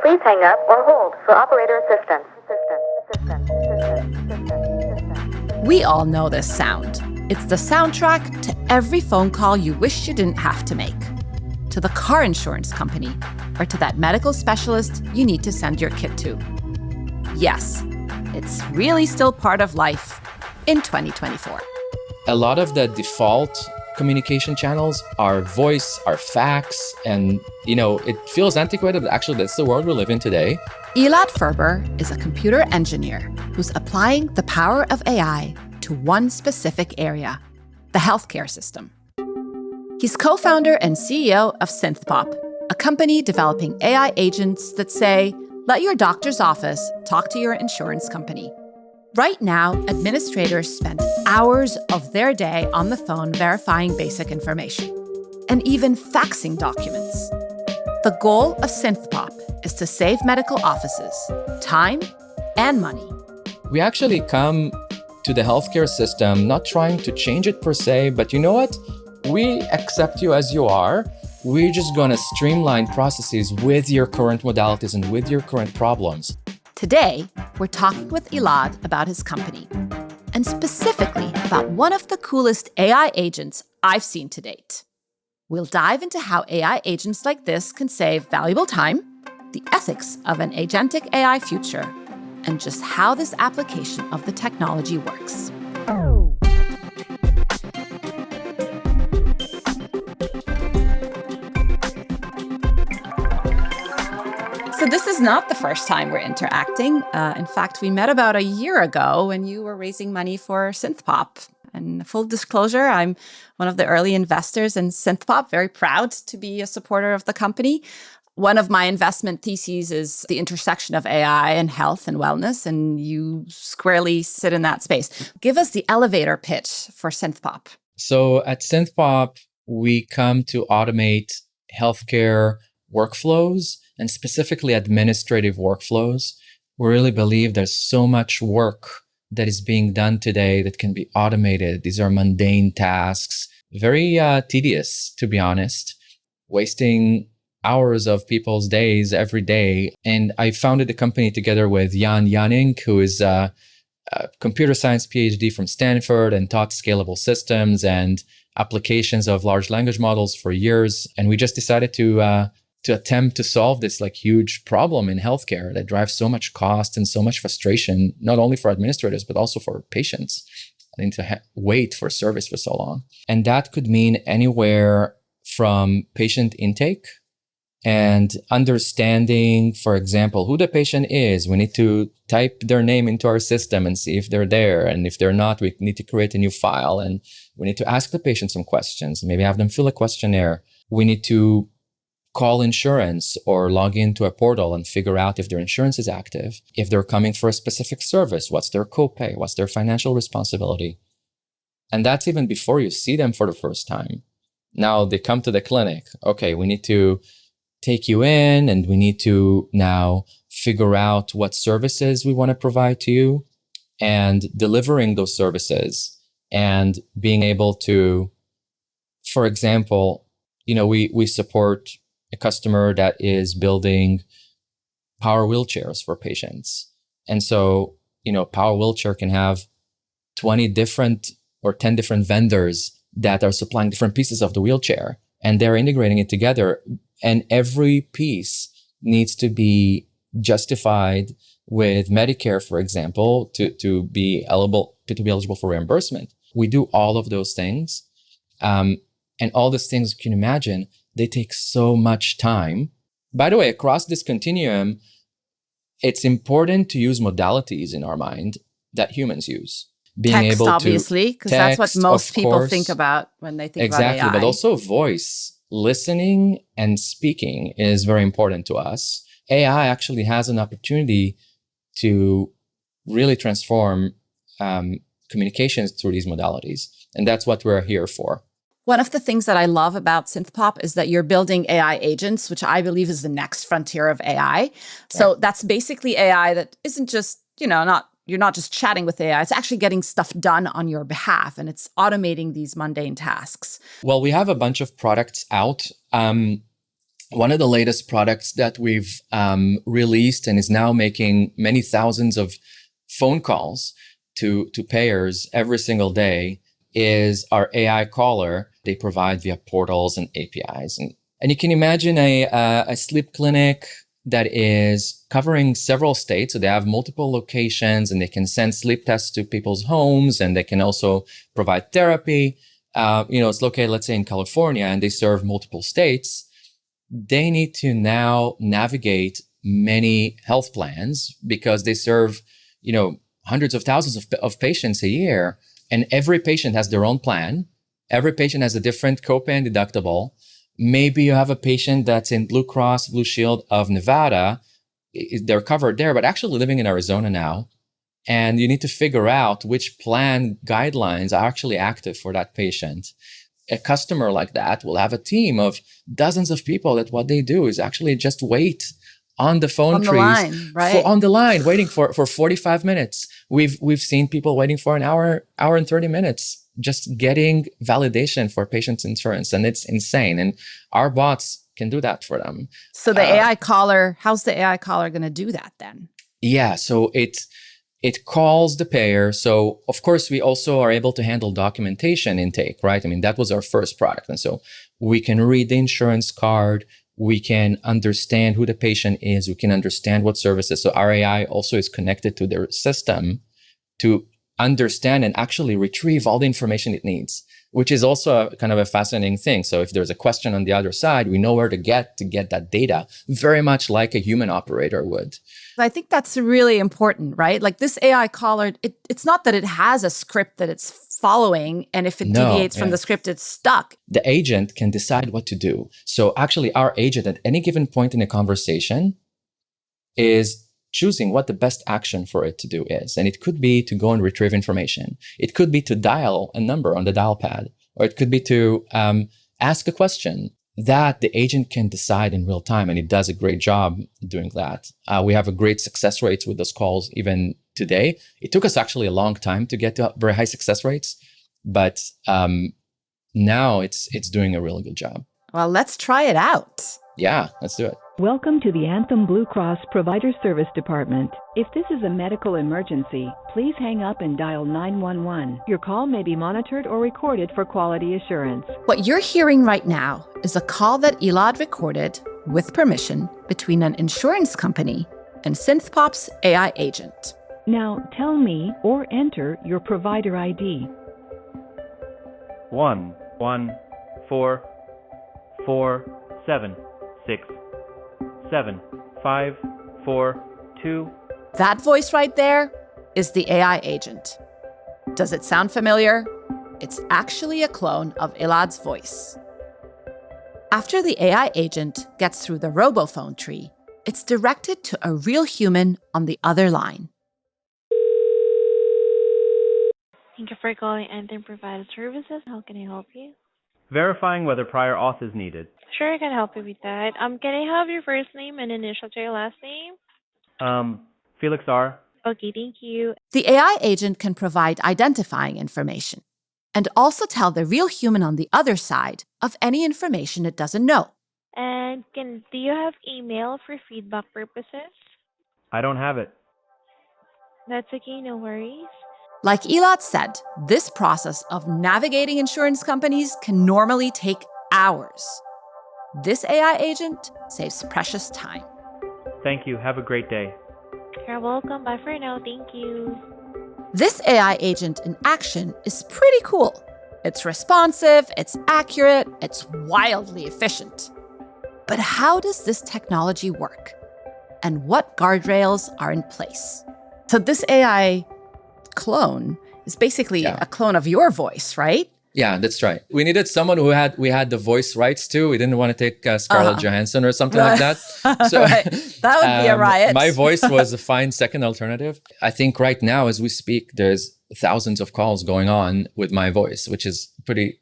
Please hang up or hold for operator assistance. We all know this sound. It's the soundtrack to every phone call you wish you didn't have to make. To the car insurance company, or to that medical specialist you need to send your kid to. Yes, it's really still part of life in 2024. A lot of the default communication channels are voice, are fax, and it feels antiquated, but actually that's the world we live in today. Elad Ferber is a computer engineer who's applying the power of AI to one specific area, the healthcare system. He's co-founder and CEO of SynthPop, a company developing AI agents that say, let your doctor's office talk to your insurance company. Right now, administrators spend hours of their day on the phone verifying basic information, and even faxing documents. The goal of SynthPop is to save medical offices time and money. We actually come to the healthcare system not trying to change it per se, but you know what? We accept you as you are. We're just going to streamline processes with your current modalities and with your current problems. Today, we're talking with Elad about his company, and specifically about one of the coolest AI agents I've seen to date. We'll dive into how AI agents like this can save valuable time, the ethics of an agentic AI future, and just how this application of the technology works. So this is not the first time we're interacting. In fact, we met about a year ago when you were raising money for SynthPop. And full disclosure, I'm one of the early investors in SynthPop, very proud to be a supporter of the company. One of my investment theses is the intersection of AI and health and wellness, and you squarely sit in that space. Give us the elevator pitch for SynthPop. So at SynthPop, we come to automate healthcare workflows and specifically administrative workflows. We really believe there's so much work that is being done today that can be automated. These are mundane tasks, very tedious, to be honest, wasting hours of people's days every day. And I founded the company together with Jan Janning, who is a computer science PhD from Stanford and taught scalable systems and applications of large language models for years. And we just decided to attempt to solve this huge problem in healthcare that drives so much cost and so much frustration, not only for administrators, but also for patients. I think to wait for service for so long. And that could mean anywhere from patient intake and understanding, for example, who the patient is. We need to type their name into our system and see if they're there. And if they're not, we need to create a new file. And we need to ask the patient some questions, maybe have them fill a questionnaire. We need to call insurance or log into a portal and figure out if their insurance is active. If they're coming for a specific service, what's their copay? What's their financial responsibility? And that's even before you see them for the first time. Now they come to the clinic. Okay, we need to take you in and we need to now figure out what services we want to provide to you and delivering those services and being able to, for example, we support a customer that is building power wheelchairs for patients. And so, power wheelchair can have 20 different or 10 different vendors that are supplying different pieces of the wheelchair, and they're integrating it together. And every piece needs to be justified with Medicare, for example, to be eligible for reimbursement. We do all of those things. And all these things, you can imagine, they take so much time. By the way, across this continuum, it's important to use modalities in our mind that humans use. Being text, able obviously, because that's what most people think about when they think about AI. Exactly, but also voice, listening and speaking is very important to us. AI actually has an opportunity to really transform communications through these modalities. And that's what we're here for. One of the things that I love about SynthPop is that you're building AI agents, which I believe is the next frontier of AI. So that's basically AI that isn't just, you're not just chatting with AI, it's actually getting stuff done on your behalf, and it's automating these mundane tasks. Well, we have a bunch of products out. one of the latest products that we've released and is now making many thousands of phone calls to payers every single day is our AI caller. They provide via portals and APIs. And you can imagine a sleep clinic that is covering several states. So they have multiple locations and they can send sleep tests to people's homes, and they can also provide therapy. It's located, let's say, in California, and they serve multiple states. They need to now navigate many health plans because they serve, hundreds of thousands of patients a year, and every patient has their own plan. Every patient has a different copay and deductible. Maybe you have a patient that's in Blue Cross Blue Shield of Nevada. They're covered there, but actually living in Arizona now. And you need to figure out which plan guidelines are actually active for that patient. A customer like that will have a team of dozens of people that what they do is actually just wait on the phone on trees, the line, right? on the line, waiting for 45 minutes. We've seen people waiting for an hour and 30 minutes, just getting validation for patients' insurance. And it's insane. And our bots can do that for them. So the AI caller, how's the AI caller going to do that then? Yeah, so it calls the payer. So of course, we also are able to handle documentation intake, right? I mean, that was our first product. And so we can read the insurance card. We can understand who the patient is. We can understand what services. So our AI also is connected to their system to understand and actually retrieve all the information it needs, which is also kind of a fascinating thing. So if there's a question on the other side, we know where to get that data, very much like a human operator would. I think that's really important, right? Like this AI caller, it's not that it has a script that it's following, and if it deviates from the script, it's stuck. The agent can decide what to do. So actually, our agent at any given point in a conversation is choosing what the best action for it to do is. And it could be to go and retrieve information. It could be to dial a number on the dial pad, or it could be to ask a question that the agent can decide in real time. And it does a great job doing that. We have a great success rates with those calls even today. It took us actually a long time to get to very high success rates, but now it's doing a really good job. Well, let's try it out. Yeah, let's do it. Welcome to the Anthem Blue Cross Provider Service Department. If this is a medical emergency, please hang up and dial 911. Your call may be monitored or recorded for quality assurance. What you're hearing right now is a call that Elad recorded with permission between an insurance company and SynthPop's AI agent. Now tell me or enter your provider ID. 1 1 4 4 7 6 7 5 4 2. That voice right there is the AI agent. Does it sound familiar? It's actually a clone of Elad's voice. After the AI agent gets through the robophone tree, it's directed to a real human on the other line. Thank you for calling Anthem Provider Services. How can I help you? Verifying whether prior auth is needed. Sure, I can help you with that. Can I have your first name and initial to your last name? Felix R. Okay, thank you. The AI agent can provide identifying information and also tell the real human on the other side of any information it doesn't know. And do you have email for feedback purposes? I don't have it. That's okay, no worries. Like Elad said, this process of navigating insurance companies can normally take hours. This AI agent saves precious time. Thank you. Have a great day. You're welcome. Bye for now. Thank you. This AI agent in action is pretty cool. It's responsive, it's accurate, it's wildly efficient. But how does this technology work? And what guardrails are in place? So this AI clone is basically a clone of your voice, right? Yeah, that's right. We needed someone we had the voice rights to. We didn't want to take Scarlett Johansson or something like that. So right. That would be a riot. My voice was a fine second alternative. I think right now, as we speak, there's thousands of calls going on with my voice, which is pretty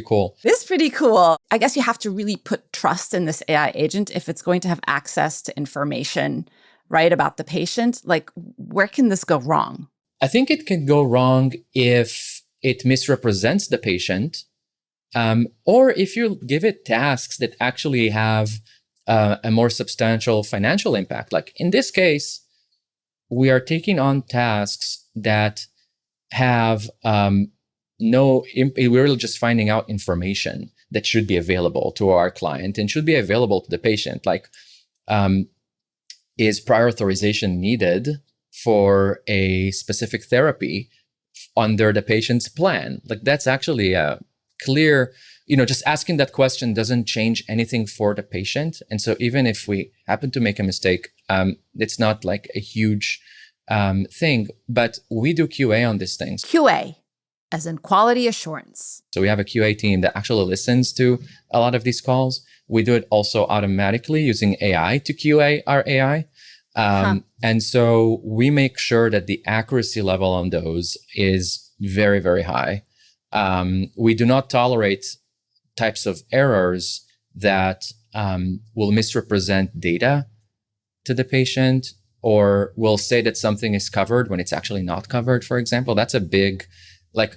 cool. It's pretty cool. I guess you have to really put trust in this AI agent if it's going to have access to information, right, about the patient. Like, where can this go wrong? I think it can go wrong if it misrepresents the patient, or if you give it tasks that actually have a more substantial financial impact. Like in this case, we are taking on tasks that have we're really just finding out information that should be available to our client and should be available to the patient. Like, is prior authorization needed for a specific therapy under the patient's plan? Like, that's actually a clear, just asking that question doesn't change anything for the patient. And so even if we happen to make a mistake, it's not like a huge thing, but we do QA on these things. QA, as in quality assurance. So we have a QA team that actually listens to a lot of these calls. We do it also automatically using AI to QA our AI. And so we make sure that the accuracy level on those is very, very high. We do not tolerate types of errors that will misrepresent data to the patient, or will say that something is covered when it's actually not covered, for example. That's a big,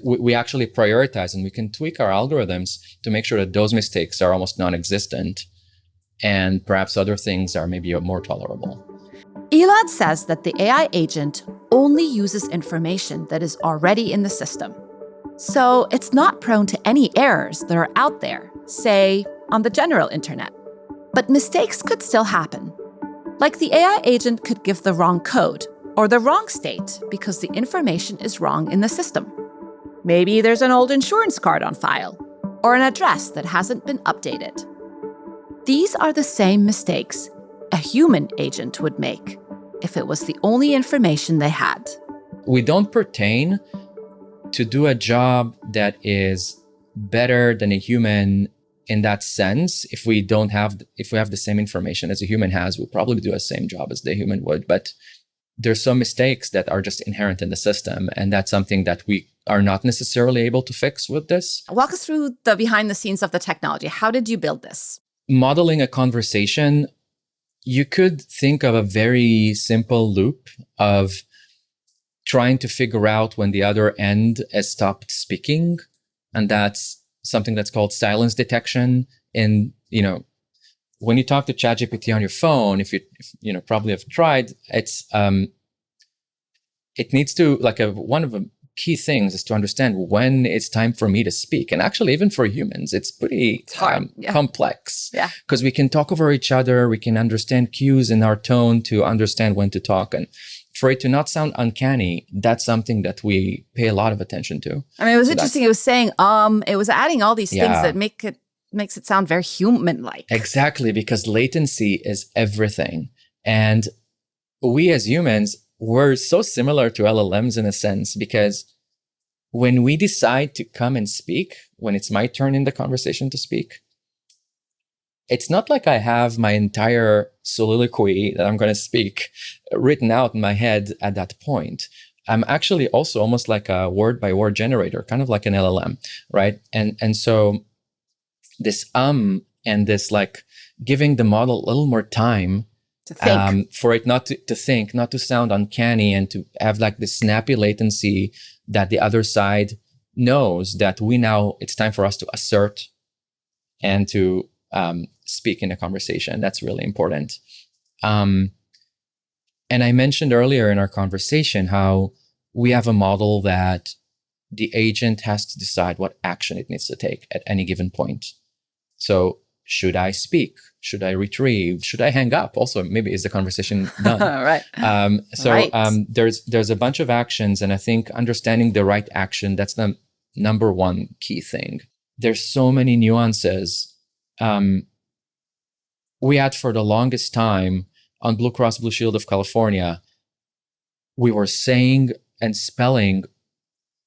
we actually prioritize, and we can tweak our algorithms to make sure that those mistakes are almost non-existent, and perhaps other things are maybe more tolerable. Elad says that the AI agent only uses information that is already in the system. So it's not prone to any errors that are out there, say, on the general internet. But mistakes could still happen. Like the AI agent could give the wrong code or the wrong state because the information is wrong in the system. Maybe there's an old insurance card on file or an address that hasn't been updated. These are the same mistakes a human agent would make if it was the only information they had. We don't pertain to do a job that is better than a human in that sense. If we have the same information as a human has, we'll probably do the same job as the human would. But there's some mistakes that are just inherent in the system, and that's something that we are not necessarily able to fix with this. Walk us through the behind the scenes of the technology. How did you build this? Modeling a conversation, you could think of a very simple loop of trying to figure out when the other end has stopped speaking. And that's something that's called silence detection. And, when you talk to ChatGPT on your phone, if you probably have tried, it needs to, one of the key things is to understand when it's time for me to speak. And actually, even for humans, it's pretty complex. Yeah. Because we can talk over each other. We can understand cues in our tone to understand when to talk. And for it to not sound uncanny, that's something that we pay a lot of attention to. I mean, it was interesting. It was saying, it was adding all these things that makes it sound very human-like. Exactly, because latency is everything. And we as humans, we're so similar to LLMs in a sense, because when we decide to come and speak, when it's my turn in the conversation to speak, it's not like I have my entire soliloquy that I'm going to speak written out in my head at that point. I'm actually also almost like a word-by-word generator, kind of like an LLM, right? And so this and this giving the model a little more time to think. For it not to think, not to sound uncanny, and to have this snappy latency that the other side knows that it's time for us to assert and to speak in a conversation. That's really important. And I mentioned earlier in our conversation how we have a model that the agent has to decide what action it needs to take at any given point. So should I speak? Should I retrieve? Should I hang up? Also, maybe is the conversation done? Right. There's a bunch of actions, and I think understanding the right action, that's the number one key thing. There's so many nuances. We had for the longest time on Blue Cross Blue Shield of California, we were saying and spelling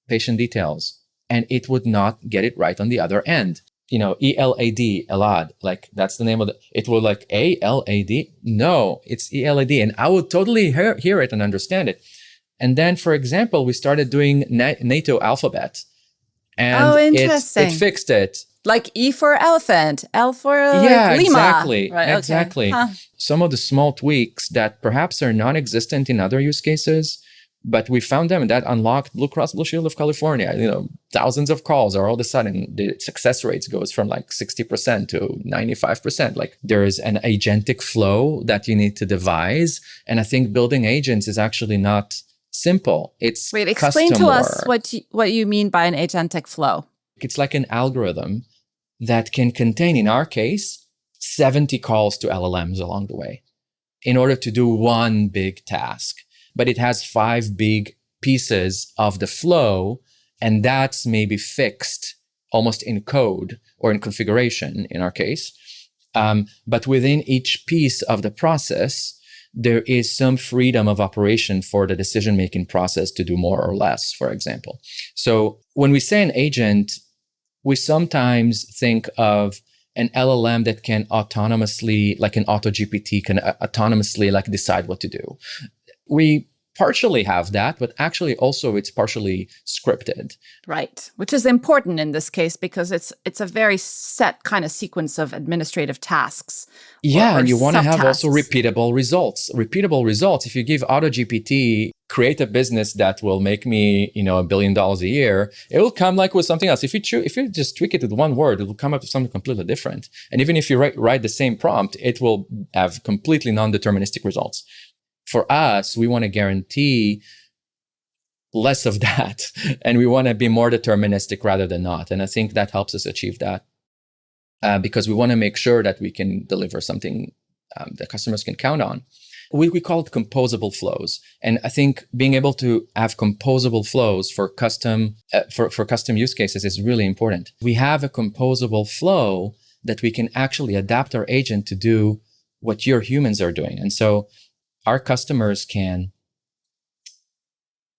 patient details, and it would not get it right on the other end. ELAD, Elad, that's the name of it will ALAD. No, it's ELAD. And I would totally hear it and understand it. And then, for example, we started doing NATO alphabet. And interesting. It fixed it. Like E for elephant, L for Lima. Exactly. Right, okay. Exactly. Some of the small tweaks that perhaps are non-existent in other use cases, But we found them, and that unlocked Blue Cross Blue Shield of California. Thousands of calls, or all of a sudden the success rates goes from like 60% to 95%. Like there is an agentic flow that you need to devise. And I think building agents is actually not simple. It's Wait, explain custom to us work. what you mean by an agentic flow. It's like an algorithm that can contain, in our case, 70 calls to LLMs along the way in order to do one big task. But it has 5 big pieces of the flow, and that's maybe fixed almost in code or in configuration in our case. But within each piece of the process, there is some freedom of operation for the decision-making process to do more or less, for example. So when we say an agent, we sometimes think of an LLM that can autonomously, like an AutoGPT, can autonomously like decide what to do. We partially have that, but actually also it's partially scripted. Right, which is important in this case because it's a very set kind of sequence of administrative tasks. Yeah, or and you want to have also subtasks. repeatable results. Repeatable results. If you give AutoGPT, create a business that will make me, $1 billion a year, it will come like with something else. If you just tweak it with one word, it will come up with something completely different. And even if you write the same prompt, it will have completely non-deterministic results. For us, we want to guarantee less of that, and we want to be more deterministic rather than not. And I think that helps us achieve that because we want to make sure that we can deliver something that customers can count on. We call it composable flows, and I think being able to have composable flows for custom use cases is really important. We have a composable flow that we can actually adapt our agent to do what your humans are doing, and so our customers can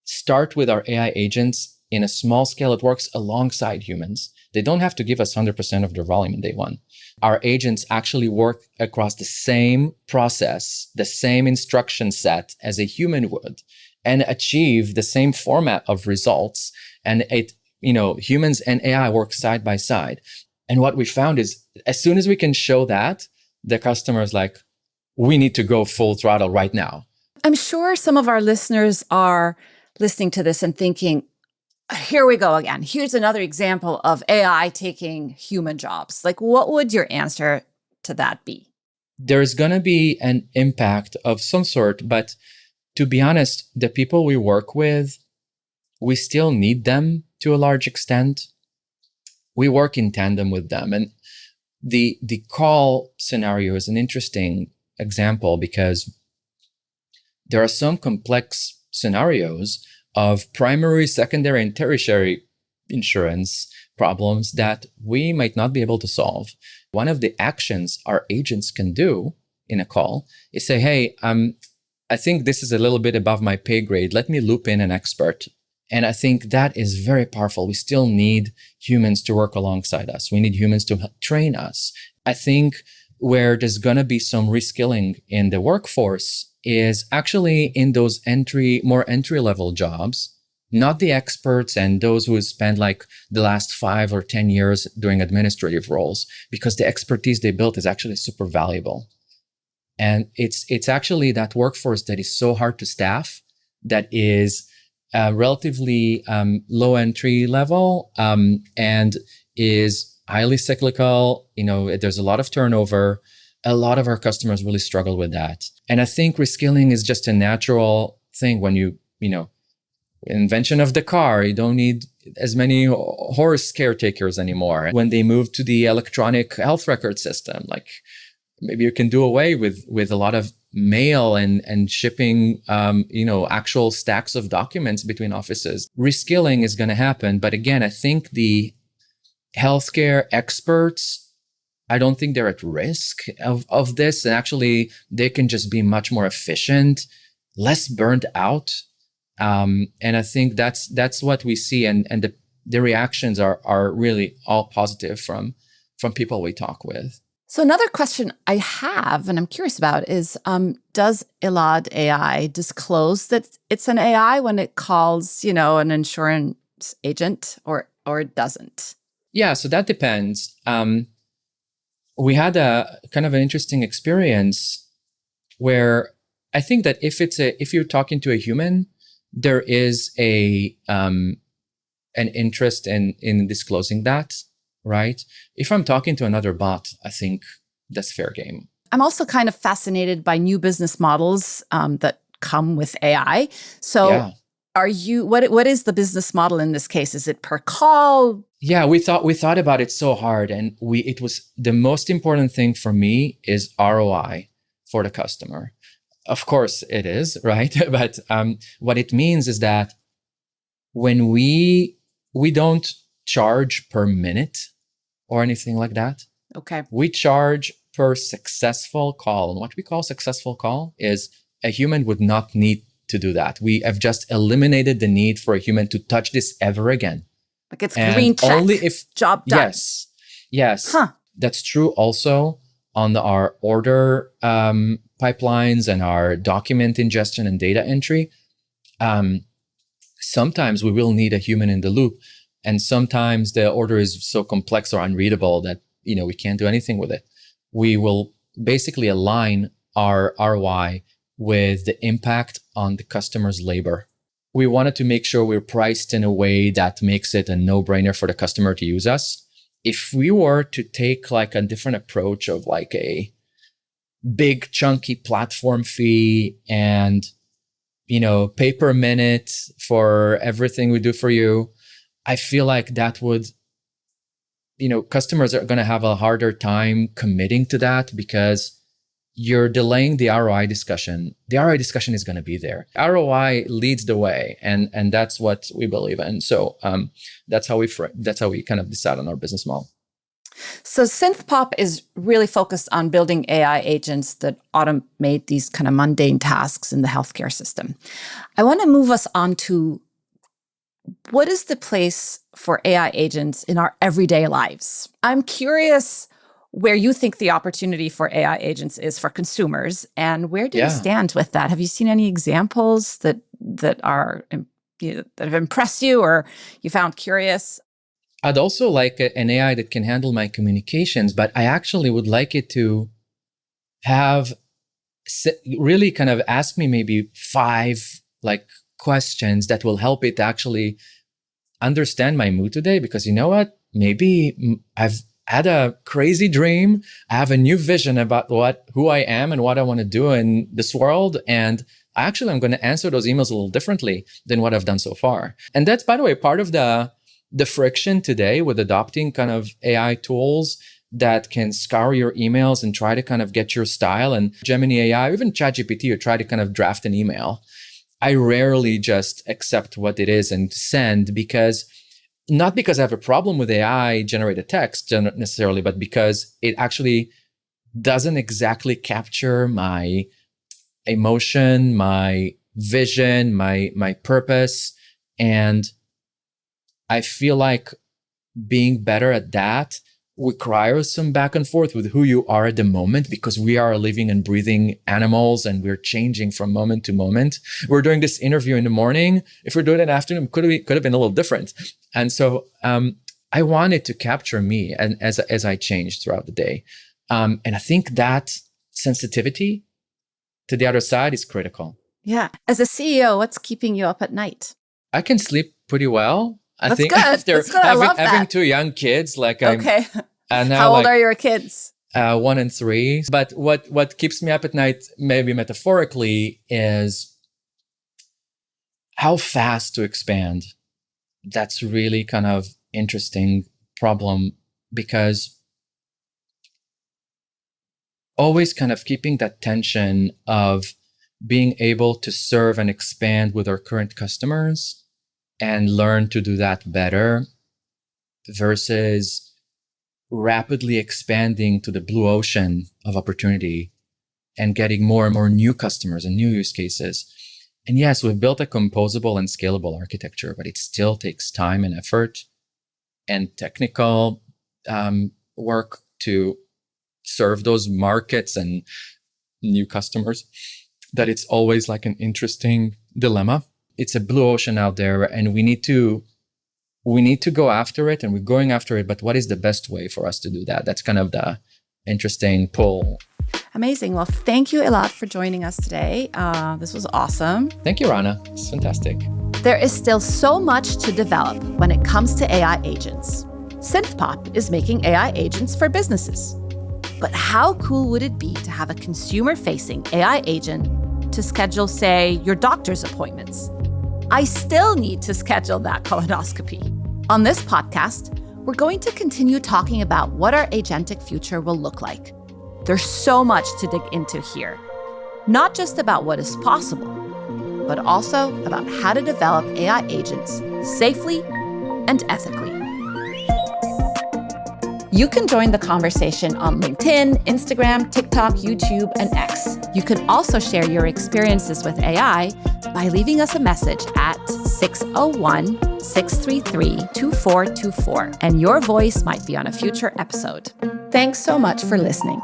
start with our AI agents in a small scale. It works alongside humans. They don't have to give us 100% of their volume in day one. Our agents actually work across the same process, the same instruction set as a human would, and achieve the same format of results. And humans and AI work side by side. And what we found is as soon as we can show that, the customer is like, we need to go full throttle right now. I'm sure some of our listeners are listening to this and thinking, here we go again. Here's another example of AI taking human jobs. Like, what would your answer to that be? There's going to be an impact of some sort, but to be honest, the people we work with, we still need them to a large extent. We work in tandem with them. And the call scenario is an interesting example because there are some complex scenarios of primary, secondary, and tertiary insurance problems that we might not be able to solve. One of the actions our agents can do in a call is say, hey, I think this is a little bit above my pay grade. Let me loop in an expert. And I think that is very powerful. We still need humans to work alongside us. We need humans to train us. I think where there's going to be some reskilling in the workforce is actually in those more entry-level jobs, not the experts and those who spend like the last 5 or 10 years doing administrative roles, because the expertise they built is actually super valuable. And it's actually that workforce that is so hard to staff, that is relatively low entry level and is highly cyclical. There's a lot of turnover. A lot of our customers really struggle with that. And I think reskilling is just a natural thing. When invention of the car, you don't need as many horse caretakers anymore. When they move to the electronic health record system, like maybe you can do away with a lot of mail and shipping, actual stacks of documents between offices. Reskilling is going to happen. But again, I think the healthcare experts, I don't think they're at risk of this. And actually, they can just be much more efficient, less burned out. And I think that's what we see. And the reactions are really all positive from people we talk with. So another question I have, and I'm curious about, is does Elad AI disclose that it's an AI when it calls, an insurance agent, or it doesn't? Yeah, so that depends. We had a kind of an interesting experience where I think that if you're talking to a human, there is an interest in disclosing that, right? If I'm talking to another bot, I think that's fair game. I'm also kind of fascinated by new business models that come with AI. So Yeah. are you, what is the business model in this case? Is it per call? Yeah, we thought about it so hard, and it was the most important thing for me is ROI for the customer. Of course it is, right? But what it means is that when we don't charge per minute or anything like that. Okay. We charge per successful call. And what we call successful call is a human would not need to do that. We have just eliminated the need for a human to touch this ever again. Like it's And green check. only if Job done. Yes. Huh. That's true also on our order pipelines and our document ingestion and data entry. Sometimes we will need a human in the loop, and sometimes the order is so complex or unreadable that we can't do anything with it. We will basically align our ROI with the impact on the customer's labor. We wanted to make sure we're priced in a way that makes it a no-brainer for the customer to use us. If we were to take like a different approach of like a big chunky platform fee and pay per minute for everything we do for you, I feel like that would, customers are going to have a harder time committing to that because you're delaying the ROI discussion. The ROI discussion is going to be there. ROI leads the way, and that's what we believe in. So that's how we kind of decide on our business model. So SynthPop is really focused on building AI agents that automate these kind of mundane tasks in the healthcare system. I want to move us on to what is the place for AI agents in our everyday lives? I'm curious where you think the opportunity for AI agents is for consumers, and where do you stand with that? Have you seen any examples that are that have impressed you or you found curious? I'd also like an AI that can handle my communications, but I actually would like it to have really kind of ask me maybe 5 like questions that will help it actually understand my mood today. Because you know what? Maybe I've had a crazy dream. I have a new vision about who I am and what I want to do in this world. And actually, I'm going to answer those emails a little differently than what I've done so far. And that's, by the way, part of the friction today with adopting kind of AI tools that can scour your emails and try to kind of get your style. And Gemini AI, even ChatGPT, you try to kind of draft an email. I rarely just accept what it is and send, not because I have a problem with AI generated text necessarily, but because it actually doesn't exactly capture my emotion, my vision, my purpose. And I feel like being better at that requires some back and forth with who you are at the moment, because we are living and breathing animals and we're changing from moment to moment. We're doing this interview in the morning. If we're doing it in the afternoon, could have been a little different. And so I wanted to capture me and as I change throughout the day. And I think that sensitivity to the other side is critical. Yeah. As a CEO, what's keeping you up at night? I can sleep pretty well. I think good. after That's good. I love having that. 2 young kids, like Okay. now How old are your kids? 1 and 3. But what keeps me up at night, maybe metaphorically, is how fast to expand. That's really kind of interesting problem, because always kind of keeping that tension of being able to serve and expand with our current customers and learn to do that better versus rapidly expanding to the blue ocean of opportunity and getting more and more new customers and new use cases. And yes, we've built a composable and scalable architecture, but it still takes time and effort and technical work to serve those markets and new customers, that it's always like an interesting dilemma. It's a blue ocean out there, and we need to go after it, and we're going after it. But what is the best way for us to do that? That's kind of the interesting pull. Amazing. Well, thank you, Elad, for joining us today. This was awesome. Thank you, Rana. It's fantastic. There is still so much to develop when it comes to AI agents. SynthPop is making AI agents for businesses. But how cool would it be to have a consumer-facing AI agent to schedule, say, your doctor's appointments? I still need to schedule that colonoscopy. On this podcast, we're going to continue talking about what our agentic future will look like. There's so much to dig into here, not just about what is possible, but also about how to develop AI agents safely and ethically. You can join the conversation on LinkedIn, Instagram, TikTok, YouTube, and X. You can also share your experiences with AI by leaving us a message at 601-633-2424, and your voice might be on a future episode. Thanks so much for listening.